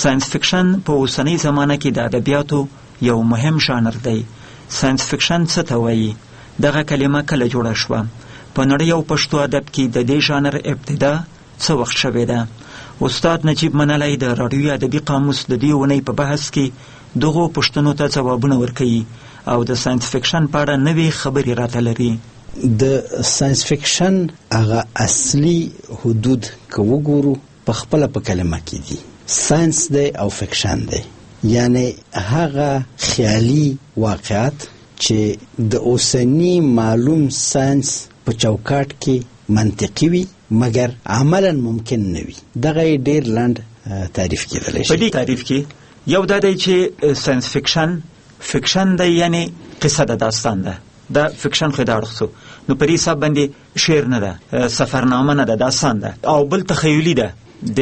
ساينس فکشن په اوسنۍ زمانه کې د ادبیاتو یو مهم ژانر دی. ساينس فکشن څه ته وایي؟ دغه کلمه کله جوړه شوه؟ په نړۍ او پښتو ادب کې د دې ژانر ابتدا څه وخت شوې ده؟ استاد نجیب منلی د راډیوي ادبي قاموس د دې اونۍ په بحث کې دغو پوښتنو ته ځوابونه ورکوي او د ساينس فکشن په اړه نوې خبرې راته لري. د ساينس فکشن هغه اصلي حدود که وګورو په خپله په کلمه کې دي، ساينس دی او فکشن دی. یعنی هغه خیالي واقعات چې د اوسنی معلوم ساينس په چوکاټ کې منطقي وي مګر عملا ممکن نه وي. دغه ډیر لاند تعریف کېدلی شي. په دې تعریف کې یو دا دی چې ساينس فکشن دی، یعنی قصه د داستان ده. دا فکشن خو دا اړخ نو په دې حساب باندې شعر نه ده، سفرنامه نه ده، داستان ده، او بل تخیلي ده د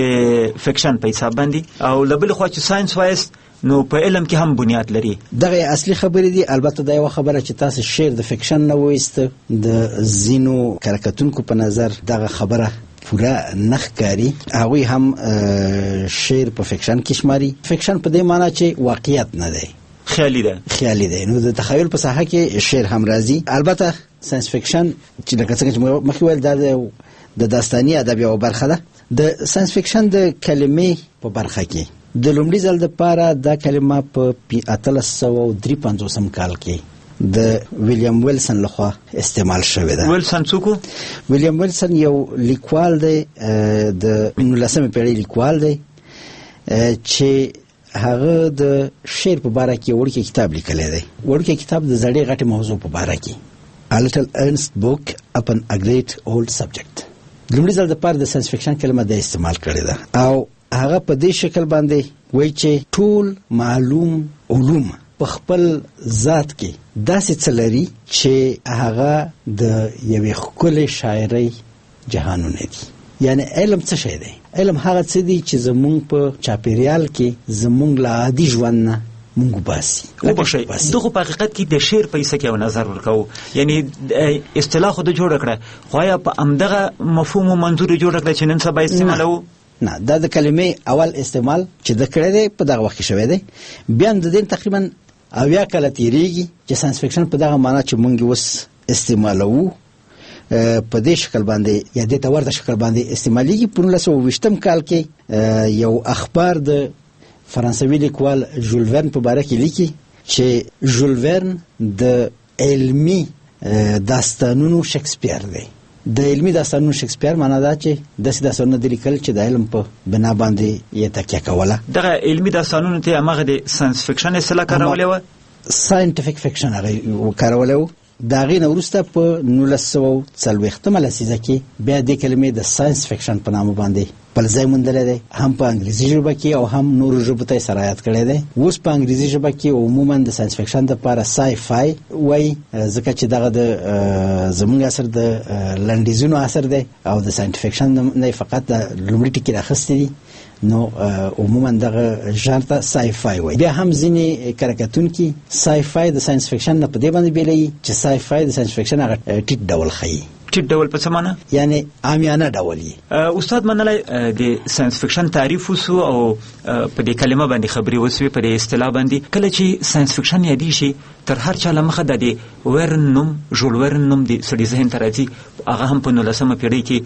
فکشن په حساب باندې. او لبل خو چې ساينس وایست نو په علم کې هم بنیاد لري. دغه اصلي خبرې دي. البته دا یو خبره چې تاسو شعر د فکشن نه وایسته، د زینو کارکتونکو په نظر دغه خبره پورا نخکاری. هغوی هم شعر په فکشن کې شماري. فکشن په دې معنی چې واقعیت نه دی، خیالي ده. نو د تخیل په ساحه کې شعر هم راځي. البته ساينس فکشن چې لکه څنګه چې مخکې ویل دا د داستاني ادب یو برخه ده. د ساينس فکشن د کلمې په برخه کې د لومړي ځل دپاره دا کلمه په 1853 کال کې د ویلیام ویلسن لخوا استعمال شوې ده. ویلسن څوک و؟ ویلیام ویلسن یو لیکوال دی، د 19مې پیړۍ لیکوال دی چې هغه د شعر په باره کې وړوکی کتاب لیکلی دی. وړوکی کتاب د زړې غټې موضوع په باره کې، A Little Earnest Book Upon a Great Old Subject. لومړي ځل دپاره د ساينس فکشن کلمه د استعمال کړې ده او هغه په دې شکل باندې وایي چې ټول معلوم علوم په خپل ذات کې داسې څه لري چې هغه د یوې ښکلې شاعرۍ جهانونه دي. یعنی علم څه شی دی؟ علم هغه څه دی چې زمونږ په چاپیریال کې زمونږ له عادي ژوند نه مونږ باسي. دغه په حقیقت کې د شعر په حصه کې یو نظر ورکوو، یعنی اصطلاح خو د جوړه کړه، خو آیا په همدغه مفهوم و منظور جوړه کړه چې نن سبا استعمالوو؟ نه، دا د کلمې اول استعمال چې د کړی دی په دغه وخت کې شوی دی. بیا د دې تقریبا 80 کاله تېرېږي چې ساينس فکشن په دغه معنا چې مونږ اوس استعمالوو په دې شکل باندې یا دې ته ورته شکل باندې استعمالیږي. په 1920 کال کې یو اخبار د فرانسوي لیکوال ژول ورن په باره کې لیکي چې ژول ورن د علمي داستانونو شکسپیر دی. د علمي داستانونو شکسپیر معنا دا چې داسې داستانونه د لیکل چې د علم په بنا باندې یې تکیه کوله. دغه علمي داستانونو ته هماغه د ساينس فکشن اصطلاح کارولې وه، ساینټیفیک فکشن هغه کارولی و. د هغې نه وروسته په 1940 لسیزه کې بیا دې کلمې د ساينس فکشن په نامه باندې بل ځای موندلی دی، هم په انګریزي ژبه کې او هم نورو ژبو ته یې سرایت کړی دی. اوس په انګریزي ژبه کې عموما د ساينس فکشن دپاره سای فای وایي، ځکه چې دغه د زموږ عصر د لنډیزونو عصر دی او د ساینټ فکشن نه فقط د لومړي ټکي راخیستي دي. نو عموما دغه ژانر ته سای فای وایي. بیا هم ځینې کارکتونکي سای فای د ساينس فکشن نه په دې باندې بیلوي چې سای فای د ساينس فکشن هغه ټیټ ډول ښیي. ټیټ ډول په څه معنی؟ یعنی عامیانه ډول یې. استاد منلی د ساينس فکشن تعریف وسو او په دې کلمه باندې خبرې وسوې، په دې اصطلاح باندې. کله چې ساينس فکشن یادی شي تر هر چا له مخه د دې ورن نوم، ژول ورن نوم د سړي ذهن ته راځي. هغه هم په 19مه پیړۍ کې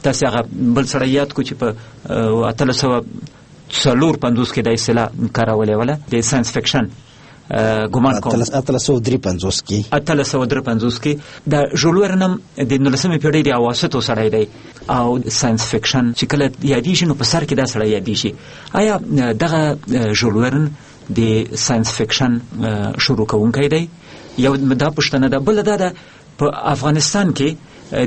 تاسې هغه بل سړی یاد کو چې په 1854 کې د اصطلاح کارولې وله د ساينس فکشن ګمان کوم 1853 کې د ژول ورن د 19مې پیړۍ د اواسطو سړی دی او ساينس فکشن چې کله یادیږي نو په سر کې دا سړی یادیږي. آیا دغه ژول ورن د ساينس فکشن شروع کوونکی دی؟ یو دا پوښتنه ده. بله دا ده په افغانستان کې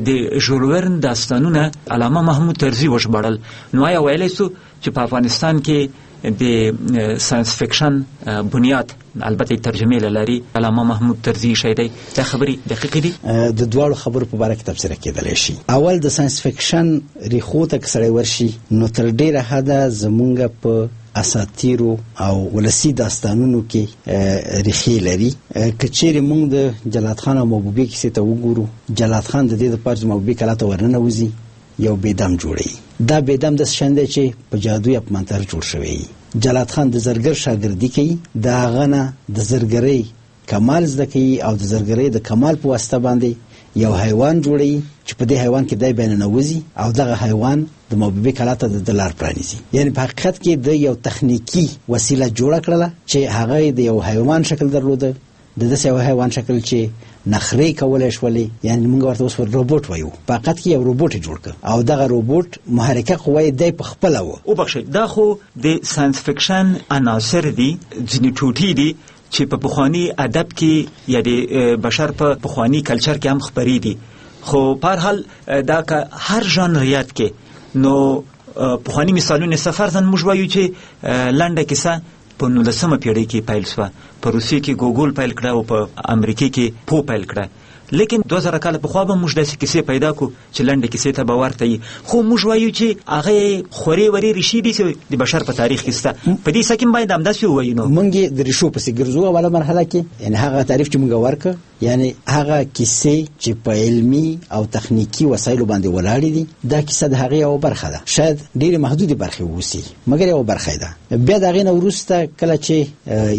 د ژول ورن داستانونه علامه محمود طرزي وژباړل. نو آیا ویلی سو چې په افغانستان کې د ساينس فکشن بنیاد البته ترجمه لري علامه محمود طرزي شي دی؟ دا خبرې دقیقې دي؟ د دواړو خبرو په باره کې تفسیر کېدلی شي. اول د ساينس فکشن ریښو ته که سړی ورشي نو تر ډېره حده زمونږ په اساطیرو او ولسی داستانونو کې ریښې لري. که چیرې موږ د جلات خان او محبوبې کیسې ته وګورو، جلات خان د دې دپاره چې محبوبې کلا ته ورننوځي یو بېدم جوړوي. دا بېدم د شان دی چې په جادو یا په منتر جوړ شوی. جلات خان د زرګر شاګردي کوي، د هغه نه د زرګرۍ کمال زده کوي او د زرګرۍ د کمال په واسطه باندې یو حیوان جوړوي چې په دې حیوان کې دای بین نوځي او دغه حیوان د موبوبې کلا ته د لار پرانیزي. یعنی په حقیقت کې د یو تخنیکی وسیله جوړه کړله چې هغه د یو حیوان شکل درلوده، د داسې یو حیوان شکل چې نخرې کولای شولې، یعنی موږ ورته اوس روبوټ وایو. په حقیقت کې یو روبوټ جوړ کړ او دغه روبوټ محرکه قوه دی په خپل و. او بخښئ، دا خو د ساينس فکشن عناصر دي، ځینې ټوټې دي چې په پخوانی ادب کې یا د بشر په پخوانی کلچر کې هم خبرې دي. خو په هر حال دا که هر ژانریات کې نو پخوانی مثالونه سفر ځن موږ وایو چې لنډه کیسه په 19مه پیړۍ کې پیل شوه، په روسیې کې ګوګل پیل کړه او په امریکا کې پو پیل کړه. لیکن 2000 کال په خوا به موږ داسې کیسې پیدا کو چې لنډه کیسې ته به ورته وي، خو موږ وایو چې هغه خوري وري ریشي دي چې د بشر په تاریخ کې سته. په دې سکه باید همداسې وایو. نو موږ د ریشو په سیګرزو اوله مرحله کې یعنی هغه تعریف چې موږ ورکړ، یعنی هغه کیسې چې په علمي او تخنیکی وسایلو باندې ولاړې دي، دا کیسه د هغه یو برخه ده، شاید ډېر محدودې برخې ووسی مګر یو برخه ده. بیا دغه نه وروسته کله چې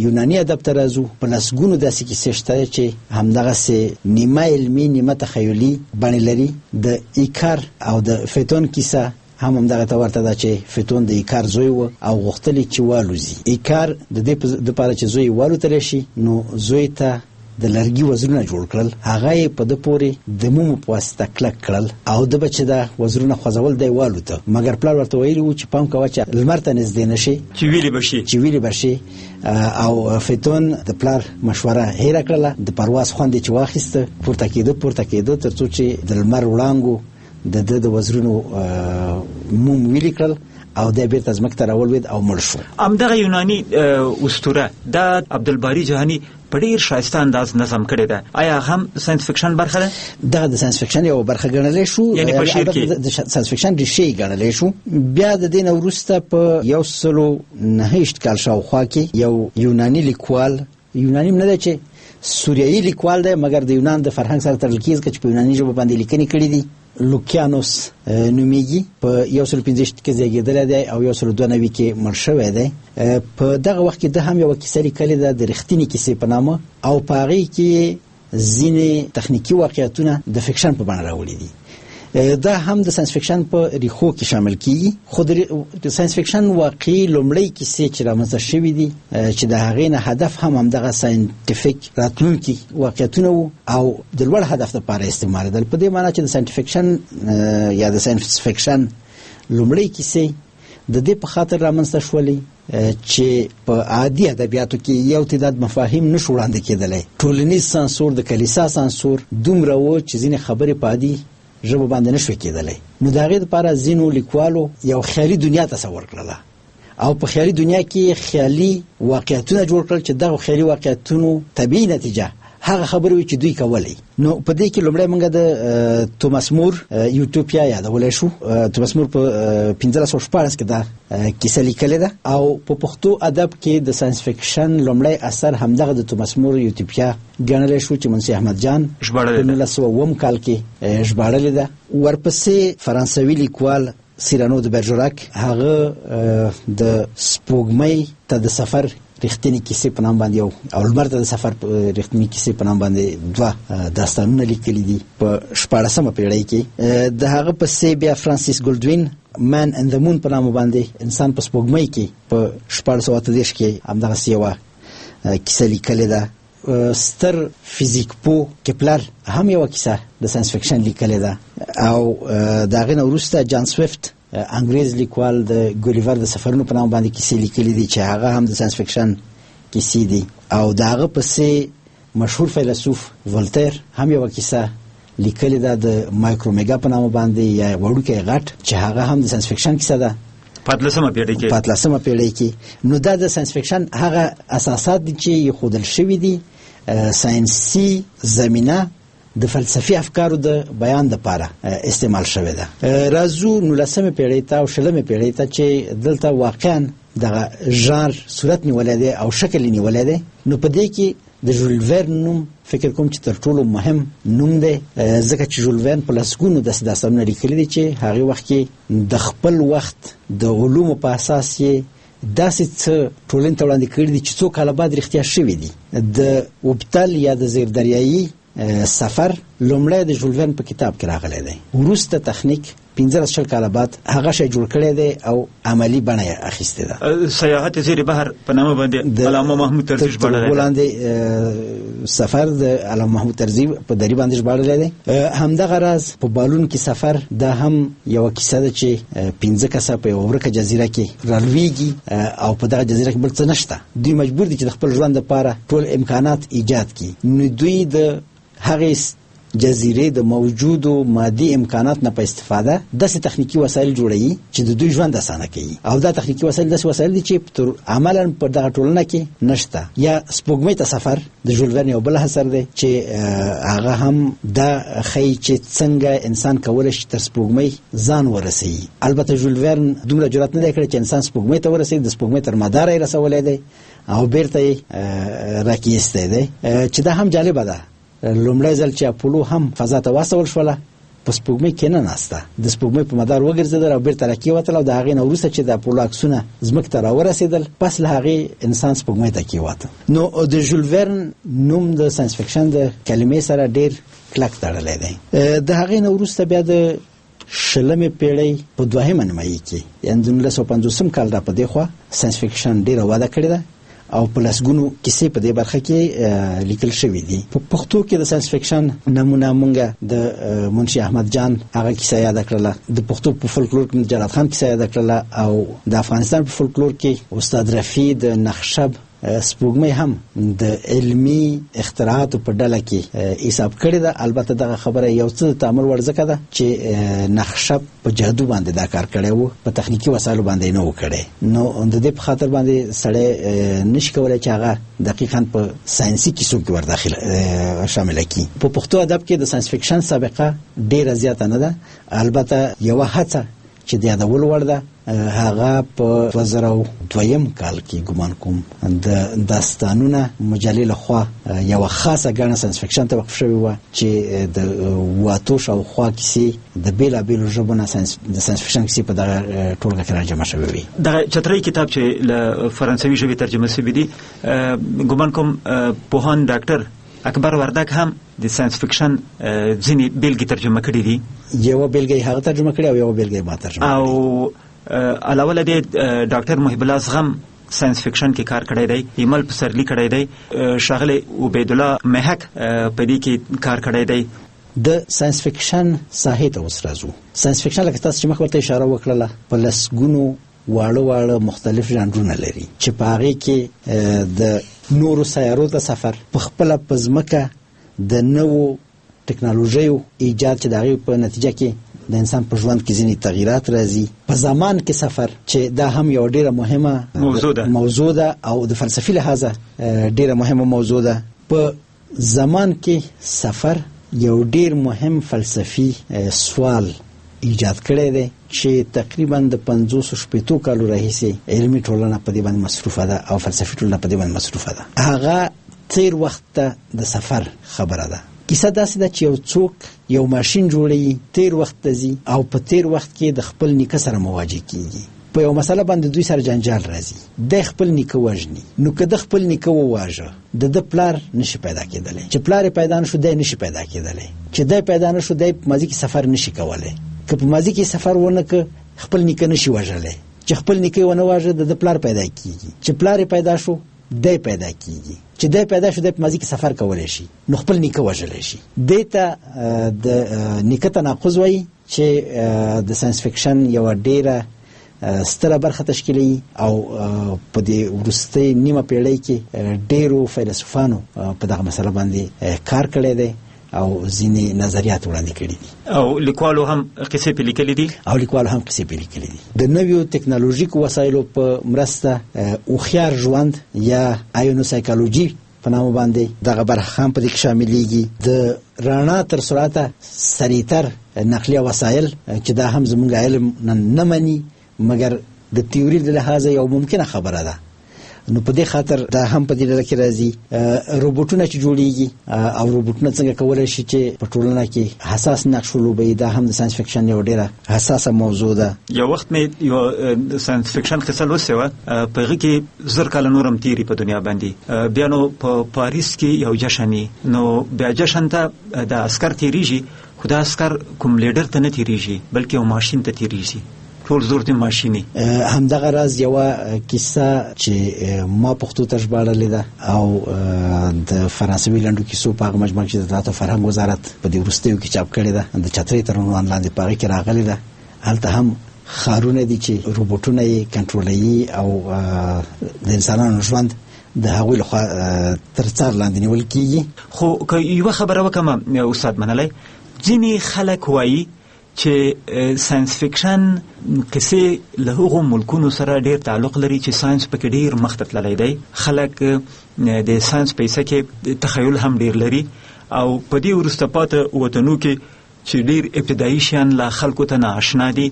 یوناني ادب ته راځو، په لسګونو داسې کیسې شته چې همدغه سه نیمه علمي نیمه تخیلي بڼې لري. د ایکار او د فیتون کیسه هم دغه ته ورته ده چې فیتون د ایکار زوی و او غوښتل چې والوزي. ایکار د دې لپاره چې زوی والوتل شي، نو زوی ته د لرګي وزرونه جوړ کړل، هغه په د پوري د مومو په واسطه کلک کړل او د بچ د وزرونه خوځول دی والوته. مګر پلار ورته ویلی و چې پام کوه چې لمر ته نږدې نشي، چې ویلي بشي. او فیتون د پلار مشوره هیر کړله، د پرواز خوند چې واخیسته، پورته کېده ترڅو چې د لمر وړانګو د وزرونو موم ویلي کړل او د بیرته ځمکې ته راولوید او مړ شو. همدغه یوناني اسطوره د عبدالباری جهانی په ډیر ښایسته انداز نظم کړی ده. آیا هم ساينس فکشن برخه ده؟ دغه د ساينس فکشن یو برخه ګڼل شو، یعنی په شعر کې د ساينس فکشن ریښې ګڼل شو. بیا د دین وروسته په 1909 کال شاوخوا کې یو یوناني لیکوال، یوناني نه دی چې سوریایي لیکوال دی مګر د یونان د فرهنګ سره تړل کېږي چې په یوناني ژبه باندې لیکنې کړې دي، لوکیانوس نومیږي. په 115 کې زیږیدلی دی او 192 کې مړ شوی دی. په دغه وخت کې د هم یو کیسه لیکلې ده د رښتینې کیسې په نامه، او په هغې کې ځینې تخنیکي واقعیتونه د فکشن په بڼه راوړي دي. دا هم د ساينس فکشن په ریښو کې شامل کیږي. خو د ساينس فکشن واقعي لومړی کیسې چې رامنځته شوي دي چې د هغې نه هدف هم همدغه ساینټیفیک راتلونکي واقعیتونه وو او د لوړ هدف لپاره استعمالېدل. په دې معنی چې د ساينس فکشن یا د ساينس فکشن لومړی کیسې د دې په خاطر رامنځته شولې چې په عادي ادبیاتو کې یو تعداد مفاهیم نشو وړاندې کېدلی. ټولنیز سانسور، د کلیسا سانسور دومره و چې ځینې خبرې په عادي ژبه باندې نشو کېدلی. نو د هغې لپاره ځینو لیکوالو یو خیالي دنیا تصور کړله او په خیالي دنیا کې خیالي واقعیتونه جوړ کړل چې دغه خیالي واقعیتونو طبیعي نتیجه هغه خبرې چې دوی کولې. نو په دې کې لومړی موږ د توماس مور یوټوپیا یادولی شو. توماس مور په 1514 کې دا کیسه لیکلې ده او په پښتو ادب کې د ساينس فکشن لومړی اثر همدغه د توماس مور یوټوپیا ګڼلی شو چې منسي احمد جان په 1909 کال کې ژباړلې ده. ورپسې فرانسوي لیکوال سیرانو د برژراک، هغه د سپوږمۍ ته د سفر رښتینی کیسې په نام باندې او لمر ته د سفر رښتینی کیسې په نام باندې 2 داستانونه لیکلي دي په 14مه پیړۍ کې. د هغه پسې بیا فرانسیس ګولډوین من ان د مون په نام باندې انسان په سپوږمۍ کې په 1430 کې همدغه یوه کیسه لیکلې ده. ستر فیزیک پو کپلر هم یوه کیسه د ساينس فکشن لیکلې ده. او د هغې نه وروسته جان سویفت انګریز لیکوال د ګولیور د سفرونو په نام باندې کیسې لیکلې دي چې هغه هم د ساينس فکشن کیسې دي. او د هغه پسې مشهور فیلسوف ولتیر هم یوه کیسه لیکلې ده د مایکرومیګا په نام باندې یا وړوکی غټ چې هغه هم د ساينس فکشن کیسه ده په 13مه پیړۍ کې. نو دا د ساينس فکشن هغه اساسات دي چې ښودل شوي دي ساينسي زمینه د فلسفي افکارو د بیان لپاره استعمال شوی ده. راځو 19مه پیړۍ ته او 20مه پیړۍ ته چې دلته واقعا دغه ژانر صورت نیولې ده او شکل نیولې ده. نو په دې کې د ژول ورن نوم فکر کوم چې تر ټولو مهم نوم دی، ځکه چې ژول ورن په لسګونو داسې داستانونه لیکلي دي چې هغه وخت کې د خپل وخت د علومو په اساس یې داسې څه ټولنې ته وړاندې کړي دي چې څو کاله بعد رښتیا شوي دي. د وبتل یا د زیردریایي سفر لومړی د ژول ورن په کتاب کې راغلی دی، وروسته تخنیک 15 کاله بعد هغه شی جوړ کړی دی او عملی بڼه یې اخیستې ده. سیاحت زیر بحر په نامه باندې علامه محمود طرزي ژباړلی دی. سفر د علامه محمود طرزي په دری باندې ژباړلی دی. همدغه راز په بالون کې سفر دا هم یو کیسه ده چې 15 کسه په یو ورکه جزیره کې رالویږي او په دغه جزیره کې بل څه نشته. دوی مجبور دي چې د خپل ژوند لپاره ټول امکانات ایجاد کړي. نو دوی د هغې جزیره د موجودو مادي امکانات نه په استفاده داسې تخنیکی وسایل جوړوي چې د دوی ژوند اسانه کوي، او دا تخنیکی وسایل داسې وسایل دي چې تر عملاً په دغه ټولنه کې نشته. یا سپوږمۍ ته سفر د ژول ورن یو بل اثر دی چې هغه هم دا ښیي چې څنګه انسان کولی شي تر سپوږمۍ ځان ورسوي. البته ژول ورن دومره جرأت نه دی کړی چې انسان سپوږمۍ ته ورسوي، د سپوږمۍ تر مداره یې رسولی دی او بیرته یې راکیستی دی، چې دا هم جالبه ده. لومړی ځل چې اپولو هم فضا ته واستول شوله په سپوږمۍ کې نه ناسته، د سپوږمۍ په مدار وګرځېدل او بیرته راکېوتل، او د هغې نه وروسته چې د اپولو عکسونه ځمکې ته راورسېدل پس له هغې انسان سپوږمۍ ته کېوته. نو د ژول ورن نوم د ساینس فکشن د کلمې سره ډېر کلک تړلی دی. د هغې نه وروسته بیا د 20مې پیړۍ په 2مه نیمایي کې یعنې د 1950 کال را په دې خوا ساینس فکشن ډېره وده کړې ده او په لسګونو کیسې په دې برخه کې لیکل شوي دي. په پښتو کې د ساینس فکشن نمونه مونږه د منشي احمد جان هغه کیسه یاد کړله، د پښتو په فولکلور کې د جلات خان کیسه یاد کړله، او د افغانستان په فولکلور کې استاد رفیع د نخشب سپوږمۍ هم د علمی اختراعاتو په ډله کې حساب کړی ده. البته دغه خبره یو څه د تامل وړ ځکه ده چې نخشب په جادو باندې دا کار کړی وو، په تخنیکی وسایلو باندې نه و کړی. نو د دې په خاطر باندې سړی نشي کولی چې هغه دقیقاً په ساینسي کیسو کې ورداخله شامله کړي. په پښتو ادب کې د ساینس فکشن سابقه ډیره زیاته نه ده، البته یوه هڅه چې د یادولو وړ ده هغه په 2002 کال کې ګمان کوم د داستانونه مجلې لخوا یو خاصه ګڼه ساینس فکشن ته وقف شوی و چې د واتو شاوخوا کیسې د بیلابیلو ژبو نه د ساینس فکشن کیسې په دغه ټولګه کې راجمع شوی وي. دغه چترۍ کتاب چې له فرانسوي ژبې ترجمه شوی دی ګمان کوم پوهان ډاکټر اکبر وردک هم د ساینس فکشن ځینې بیلګې ترجمه کړي دي. یوه بیلګه هغه ترجمه کړي او یوه بیلګه ما ترجمه کړي. او علاوه له دې ډاکټر محب الله زغم ساینس فکشن کې کار کړی دی، ایمل پسرلی کړی دی، ښاغلی عبید الله محک په دې کې کار کړی دی. د ساینس فکشن ساحې ته اوس راځو. ساینس فکشن لکه تاسو چې مخکې ورته اشاره وکړله په لسګونو واړه مختلف ژانرونه لري چې په هغې کې د نورو سیارو ته سفر، په خپله په ځمکه د نوو ټکنالوژیو ایجاد چې د هغې په نتیجه کې د انسان په ژوند کې ځینې تغییرات راځي، په زمان کې سفر چې دا هم یو ډیره مهمه موضوع ده او د فلسفي لحاظه ډیره مهمه موضوع ده. په زمان کې سفر یو ډیر مهم فلسفي سوال ایجاد کړی دی چې تقریبا د 50-60 کالو راهیسې علمي ټولنه په دې باندې مصروفه ده او فلسفي ټولنه په دې باندې مصروفه ده. هغه تیر وخت ته د سفر خبره ده. کیسه داسې ده چې یو څوک یو ماشین جوړوي، تیر وخت ته ځي او په تیر وخت کې د خپل نیکه سره مواجه کیږي. په یو مسله باندې دوی سره جنجال راځي، د خپل نیکه وژني. نو که د خپل نیکه وواژه د پلار نشي پیدا کېدلی، چې پلار پیدا نشو دی نشي پیدا کېدلی، چې دی پیدا نشو دی په ماضي کې سفر نشي کولی، که په ماضي کې سفر ونه که خپل نیکه نشي وژلی، چې خپل نیکه ونه واژه د پلار پیدا کیږي، چې پلار پیدا شو دی پیدا کیږي، چې دی پیدا شو دی په ماضي کې سفر کولی شي نو خپل نیکه وژلی شي. دې ته د نیکه تناقض وایي چې د ساینس فکشن یوه ډیره ستره برخه تشکیلوي او په دې وروستۍ نیمه پیړۍ کې ډیرو فیلسوفانو په دغه مسله باندې کار کړی دی او ځینې نظریات وړاندې کړي دي او لیکوالو هم قصې پې لیکلي دي د نویو ټکنالوژیکو وسایلو په مرسته هوښیار ژوند یا آیونو سایکالوجي په نامه باندې دغه برخه هم په دې کې شاملېږي. د رڼا تر سرعته سریعتر نقلیه وسایل چې دا هم زموږ علم نه مني مګر د تیوري د لحاظه یو ممکنه خبره ده. نو په دې خاطر دا هم په دې ډله کې راځي. روبوټونه چې جوړیږي او روبوټونه څنګه کولای شي چې په ټولنه کې حساس نقش ولوبوي، دا هم د ساينس فکشن یو ډیره حساسه موضوع ده. یو وخت مې یو ساينس فکشن قصه لوستې وه، په هغه کې زر کاله نورم تیری په دنیا باندې. بیا نو په پاریس کې یو جشن، نو بیا جشن ته د عسكر تیریږي، خو دا عسكر کوم لیډر ته نه تیریږي بلکې یو ماشين ته تیریږي، ټول زور د ماشيني. همدغه راز یو کیسه چې ما پښتو ته ژباړلې ده او د فرانسوي لنډو کیسو په مجموعه کې د اطلاعات او فرهنګ وزارت په دې وروستیو کې چاپ کړې ده، د چترۍ تر عنوان لاندې پاره کې راغلې ده. هلته هم خارونه دي چې روبوټونه یې کنټرولوي او د انسانانو ژوند د هغوی لخوا تر څار لاندې نیول کیږي. خو که یو خبره وکم استاد منلای، ځینې خلک وایي چې ساينس فکشن کیسې له هغو ملکونو سره ډیر تعلق لري چې ساينس پکې ډیر مخته تللی دی. خلک د ساينس پیسه کې تخیل هم ډیر لري او په دې وروسته پاتې وطنو کې چې ډیر ابتدایي شیان لا خلکو ته ناآشنا دي،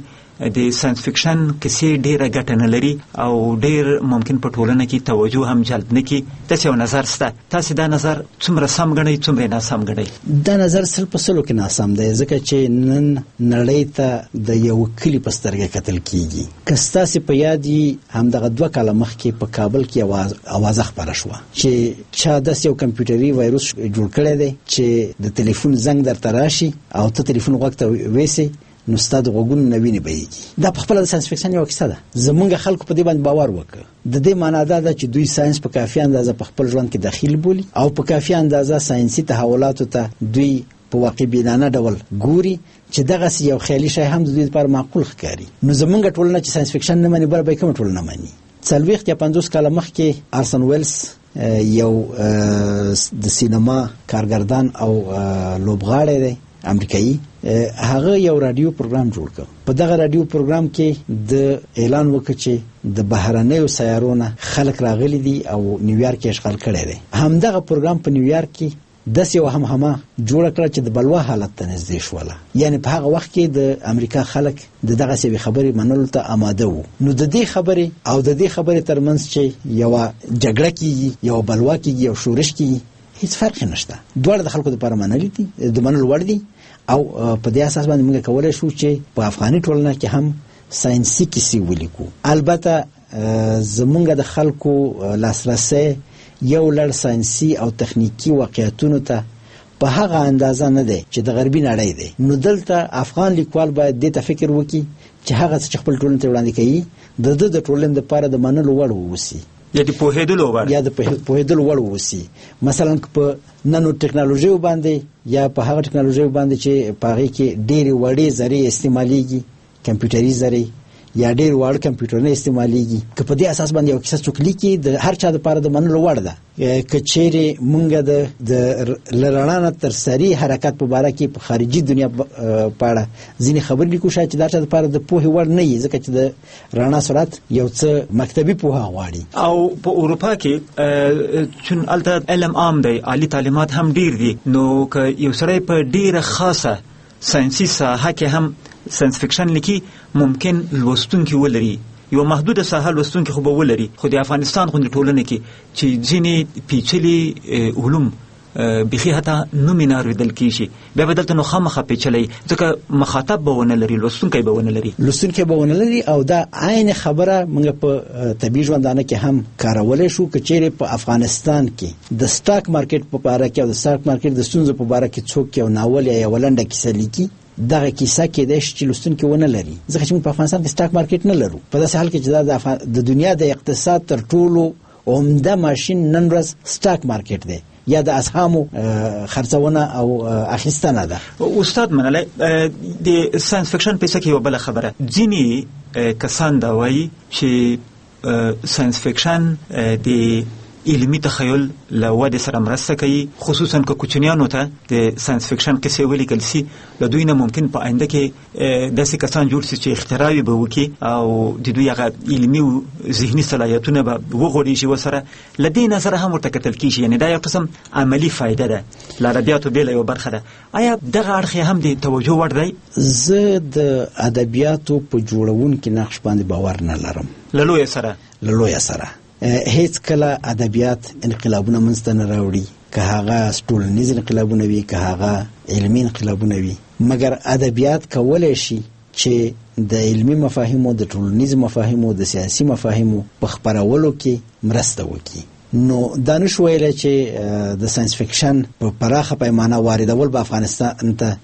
د ساينس فکشن کیسې ډیره ګټه نه لري او ډیر ممکن په ټولنه کې توجه هم جلب نه کړي. تاسو یو نظر سته، تاسو دا نظر څومره سم ګڼئ څومره ناسم ګڼئ؟ دا نظر سل په سلو کې ناسم دی، ځکه چې نن نړۍ ته د یو کلی په سترګه کتل کیږي. که ستاسو په یاد وي همدغه 2 کاله مخکې په کابل کې اوازه خپره شوه چې چا داسې یو کمپیوټري وایروس جوړ کړی دی چې د ټلیفون زنګ درته راشي او ته ټلیفون غوږ ته ویسې نو ستاسو غوږونه نوینه بهيږي. دا په خپل د ساينس فکشن یو کیسه ده. زمونږ خلکو په دې باندې باور وکړ. د دې معنی دا ده چې دوی ساينس په کافي اندازه په خپل ژوند کې داخل بولي او په کافي اندازه ساينسي تحولاتو ته دوی په واقع بینانه ډول ګوري چې دغه یو خیالي شی هم د دوی لپاره معقول ښکاري. نو زمونږ ټولنه چې ساينس فکشن نه مني، بل به کوم ټولنه مني؟ 40 یا 50 کاله مخکې آرسن ویلز یو د سینما کارګردان او لوبغاړی دی امریکایي، هغه یو رادیو پروګرام جوړ کړ. په دغه رادیو پروګرام کې د اعلان وکړ چې د بهرنیو سیارونو خلک راغلي دي او نیویارک یې اشغال کړی دی. همدغه پروګرام په نیویارک کې داسې یو همهمه جوړ کړ چې د بلوا حالت ته نږدې شوله. یعنی په هغه وخت کې د امریکا خلک دغه څه خبرې منلو ته آماده وو. نو د دې خبرې او د دې خبرې ترمنځ چې یو جګړه کیږي، یو بلوا کیږي، یو شورش کیږي، هیڅ فرق نشته. دوړ د خلکو لپاره منل دي، د منلو وړ دي او په دې اساس باندې موږ کولای شو چې په افغاني ټولنه کې هم ساينسي کیسې ولیکو. البته زمونږ د خلکو لاسرسي یو لړ ساينسي او تخنیکی واقعیتونو ته په هغه اندازه نه دی چې د غربي نړۍ دی. نو دلته افغان لیکوال باید دې ته فکر وکړي چې هغه څه خپل ټولنې ته وړاندې کوي د ټولنې لپاره د منلو وړ ووسی یا د پوهېدلو وړ ووسی. مثلا په نانو ټکنالوژي باندې یا په هغه ټکنالوژي باندې چې په هغه کې ډېری وړې ذرې استعماليږي، کمپیوټري ذرې یا ډېر وړ کمپیوټرونه استعماليږي. که په دې اساس باندې یو کیسه څوک لیکي د هر چا لپاره د منلو وړ ده. که چیرې مونږ د لرانه تر سری حرکت په اړه کې په خارجي دنیا په اړه ځینې خبرې لیکو، شاید چې دا چا لپاره د پوهې وړ نه وي، ځکه چې د رڼا سرعت یو څه مکتبي پوهه غواړي. او په اروپا کې چون الته علم عام دی، عالی تعلیمات هم ډیر دي، نو که یو سړی په ډیره خاصه ساينسي ساحه کې هم ساينس فکشن لیکي، ممکن لوستونکي ولري، یو محدوده ساحه لوستونکي خو به ولري. خو د افغانستان غونډه ټولنه کې چې ځینې پیچلي علوم بخي حتی نومینار ودل کیږي، بیا بدلته نو خامخه پیچلي، ځکه مخاطب به ونه لري، لوستونکي به ونه لري. او دا عین خبره موږ په طبي ژوندانه کې هم کارولای شو. که چیرې په افغانستان کې د سټاک مارکیټ په اړه کې او د سټاک مارکیټ د ستونزو په اړه کې څوک یو ناول یا ولنډه کیسه لیکي، دغه کیسه کې د چې لوستونکي ونه لري، ځکه چې موږ په افغانستان کې سټاک مارکیټ نه لرو. په داسې حال کې چې د دنیا د اقتصاد تر ټولو عمده ماشين نن ورځ سټاک مارکیټ دی یا د اسهامو خرڅونه او اخیستنه ده. استاد منلای د ساينس فکشن په څه کې یو بل خبره، ځینی کسان دا وایي چې ساينس فکشن د علمي تخیل له وده سره مرسته کوي، خصوصا که کوچنیانو ته د ساينس فکشن کیسې ولیکل سي، له دوی نه ممکن په آینده کې داسې کسان جوړ شي چې اختراع به وکړي او د دوی هغه علمي او ذهني صلاحیتونه به وغوړېږي وسره. له دې نظره هم ورته کتل کېږي، یعنی دا یو قسم عملي فایده ده، له ادبیاتو بېله یو برخه ده. آیا دغه اړخ هم د توجه وړ دی؟ زه د ادبیاتو په جوړونکي نقش باندې باور نه لرم. له لویه سره هیڅ کله ادبیات انقلابونه منځته نه راوړي، که هغه ټولنیز انقلابونه وي که هغه علمي انقلابونه وي، مګر ادبیات کولای شي چې د علمي مفاهیمو، د ټولنیز مفاهیمو، د سیاسي مفاهیمو په خپرولو کې مرسته وکړي. نو دا نشو ویلی چې د ساینس فکشن په پراخه پیمانه واردول به افغانستان ته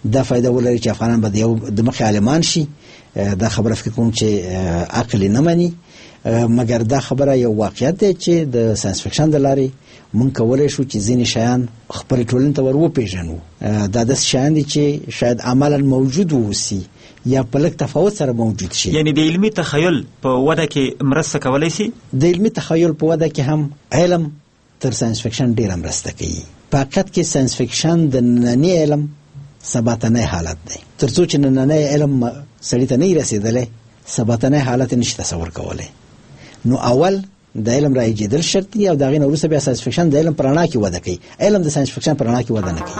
دا فایده ولري چې افغانان به د مخې عالمان شي. دا خبره فکر کوم چې عقل نه مني، مګر دا خبره یو واقعیت دی چې د ساینس فکشن د لارې مونږ کولی شو چې ځینې شیان خپلې ټولنې ته ور وپېژنو. دا داسې شیان دي چې شاید عملا موجود واوسي یا په لږ تفاوت سره موجود شي. یعنی د علمي تخیل په وده کې مرسته کولی شي؟ د علمي تخیل په وده کې هم علم تر ساینس فکشن ډېره مرسته کوي. په حقیقت کې ساینس فکشن د ننني علم سباتنی حالت دی. تر څو چې نننی علم سړي ته نه رسېدلی، سباتنی حالت یې نشي تصور کولی. نو اول د علم رایجېدل شرط دي او د هغې نه وروسته بیا ساینس فکشن د علم په رڼا کې وده کوي. علم د ساینس فکشن په رڼا کې وده نه کوي.